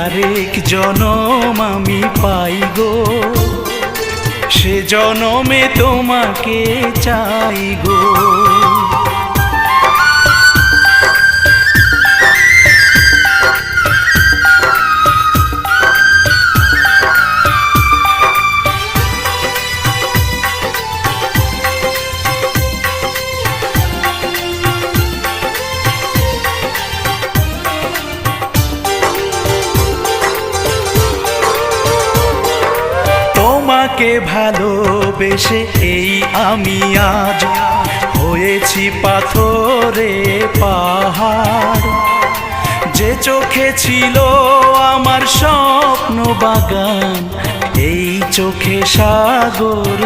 আরেক জনম আমি পাই গো, সে জনমে তোমাকে চাই গো। তোমাকে ভালোবেসে এই আমি আজ হয়েছি পাথরে পাহাড়, যে চোখে ছিল আমার স্বপ্ন বাগান, এই চোখে সাগর।